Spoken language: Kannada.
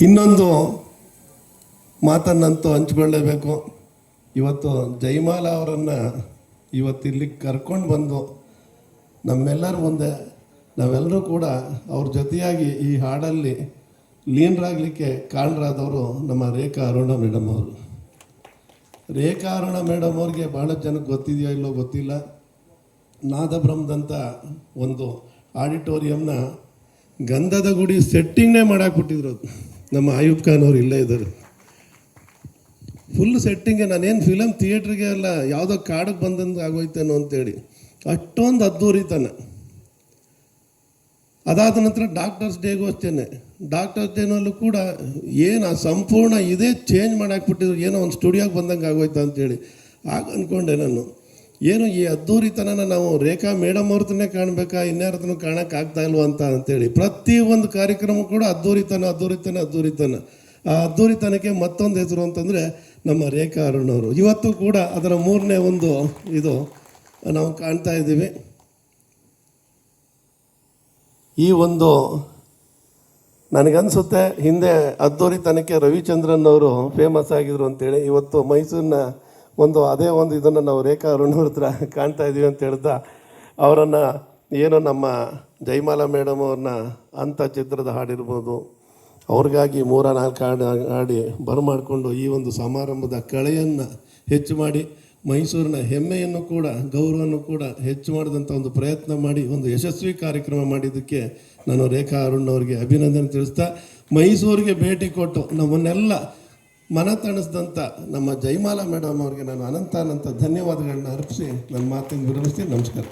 ಇನ್ನೊಂದು ಮಾತನ್ನಂತೂ ಹಂಚ್ಕೊಳ್ಳೇಬೇಕು. ಇವತ್ತು ಜಯಮಾಲ ಅವರನ್ನು ಇವತ್ತು ಇಲ್ಲಿಗೆ ಕರ್ಕೊಂಡು ಬಂದು ನಮ್ಮೆಲ್ಲರ ಮುಂದೆ ನಾವೆಲ್ಲರೂ ಕೂಡ ಅವ್ರ ಜೊತೆಯಾಗಿ ಈ ಹಾಡಲ್ಲಿ ಲೀನರಾಗಲಿಕ್ಕೆ ಕಾರಣರಾದವರು ನಮ್ಮ ರೇಖಾ ಅರುಣ ಮೇಡಮ್ ಅವರು. ರೇಖಾ ಅರುಣ ಮೇಡಮ್ ಅವ್ರಿಗೆ ಭಾಳ ಜನಕ್ಕೆ ಗೊತ್ತಿದೆಯೋ ಇಲ್ಲೋ ಗೊತ್ತಿಲ್ಲ. ನಾದಬ್ರಹ್ಮದಂಥ ಒಂದು ಆಡಿಟೋರಿಯಂನ ಗಂಧದ ಗುಡಿ ಸೆಟ್ಟಿಂಗ್ನೇ ಮಾಡಾಕ್ಬಿಟ್ಟಿದ್ರು. ನಮ್ಮ ಆಯುಬ್ ಖಾನ್ ಅವ್ರು ಇಲ್ಲೇ ಇದ್ದಾರೆ. ಫುಲ್ ಸೆಟ್ಟಿಂಗೆ, ನಾನೇನು ಫಿಲಮ್ ಥಿಯೇಟ್ರಿಗೆ ಅಲ್ಲ ಯಾವುದೋ ಕಾಡಿಗೆ ಬಂದಂಗೆ ಆಗೋಯ್ತೇನೋ ಅಂತೇಳಿ ಅಷ್ಟೊಂದು ಅದ್ದೂರಿತನ. ಅದಾದ ನಂತರ ಡಾಕ್ಟರ್ಸ್ ಡೇಗೂ ಅಷ್ಟೇ. ಡಾಕ್ಟರ್ಸ್ ಡೇನಲ್ಲೂ ಕೂಡ ಏನು ಆ ಸಂಪೂರ್ಣ ಇದೇ ಚೇಂಜ್ ಮಾಡಾಕ್ಬಿಟ್ಟಿದ್ರು. ಏನೋ ಒಂದು ಸ್ಟುಡಿಯೋಗೆ ಬಂದಂಗೆ ಆಗೋಯ್ತು ಅಂತೇಳಿ ಆಗ ಅಂದ್ಕೊಂಡೆ ನಾನು, ಏನು ಈ ಅದ್ದೂರಿತನ ನಾವು ರೇಖಾ ಮೇಡಮ್ ಅವ್ರದನ್ನೇ ಕಾಣಬೇಕಾ, ಇನ್ಯಾರದನ್ನು ಕಾಣೋಕ್ಕಾಗ್ತಾ ಇಲ್ವ ಅಂತೇಳಿ ಪ್ರತಿಯೊಂದು ಕಾರ್ಯಕ್ರಮ ಕೂಡ ಅದ್ದೂರಿತನ ಅದ್ದೂರಿತನ ಅದ್ದೂರಿತನ. ಆ ಅದ್ದೂರಿತನಕ್ಕೆ ಮತ್ತೊಂದು ಹೆಸರು ಅಂತಂದರೆ ನಮ್ಮ ರೇಖಾ ಅರುಣ್ ಅವರು. ಇವತ್ತು ಕೂಡ ಅದರ ಮೂರನೇ ಒಂದು ಇದು ನಾವು ಕಾಣ್ತಾ ಇದ್ದೀವಿ. ಈ ಒಂದು ನನಗನ್ಸುತ್ತೆ ಹಿಂದೆ ಅದ್ದೂರಿತನಕ್ಕೆ ರವಿಚಂದ್ರನ್ ಅವರು ಫೇಮಸ್ ಆಗಿದ್ರು ಅಂತೇಳಿ, ಇವತ್ತು ಮೈಸೂರಿನ ಒಂದು ಅದೇ ಒಂದು ಇದನ್ನು ನಾವು ರೇಖಾ ಅರುಣ್ ಅವ್ರ ಹತ್ರ ಕಾಣ್ತಾ ಇದ್ದೀವಿ ಅಂತ ಹೇಳ್ತಾ ಅವರನ್ನು ಏನೋ ನಮ್ಮ ಜಯಮಾಲ ಮೇಡಮ್ ಅವ್ರನ್ನ ಅಂಥ ಚಿತ್ರದ ಹಾಡಿರ್ಬೋದು, ಅವ್ರಿಗಾಗಿ 3-4 ಹಾಡು ಹಾಡಿ ಬರಮಾಡಿಕೊಂಡು ಈ ಒಂದು ಸಮಾರಂಭದ ಕಳೆಯನ್ನು ಹೆಚ್ಚು ಮಾಡಿ ಮೈಸೂರಿನ ಹೆಮ್ಮೆಯನ್ನು ಕೂಡ ಗೌರವವನ್ನು ಕೂಡ ಹೆಚ್ಚು ಮಾಡಿದಂಥ ಒಂದು ಪ್ರಯತ್ನ ಮಾಡಿ ಒಂದು ಯಶಸ್ವಿ ಕಾರ್ಯಕ್ರಮ ಮಾಡಿದ್ದಕ್ಕೆ ನಾನು ರೇಖಾ ಅರುಣ್ ಅವರಿಗೆ ಅಭಿನಂದನೆ ತಿಳಿಸ್ತಾ, ಮೈಸೂರಿಗೆ ಭೇಟಿ ಕೊಟ್ಟು ನಮ್ಮನ್ನೆಲ್ಲ ಮನತಣಿಸಿದಂಥ ನಮ್ಮ ಜಯಮಾಲ ಮೇಡಮ್ ಅವರಿಗೆ ನಾನು ಅನಂತ ಧನ್ಯವಾದಗಳನ್ನ ಅರ್ಪಿಸಿ ನನ್ನ ಮಾತಿನ ವಿರಮಿಸ್ತೀನಿ. ನಮಸ್ಕಾರ.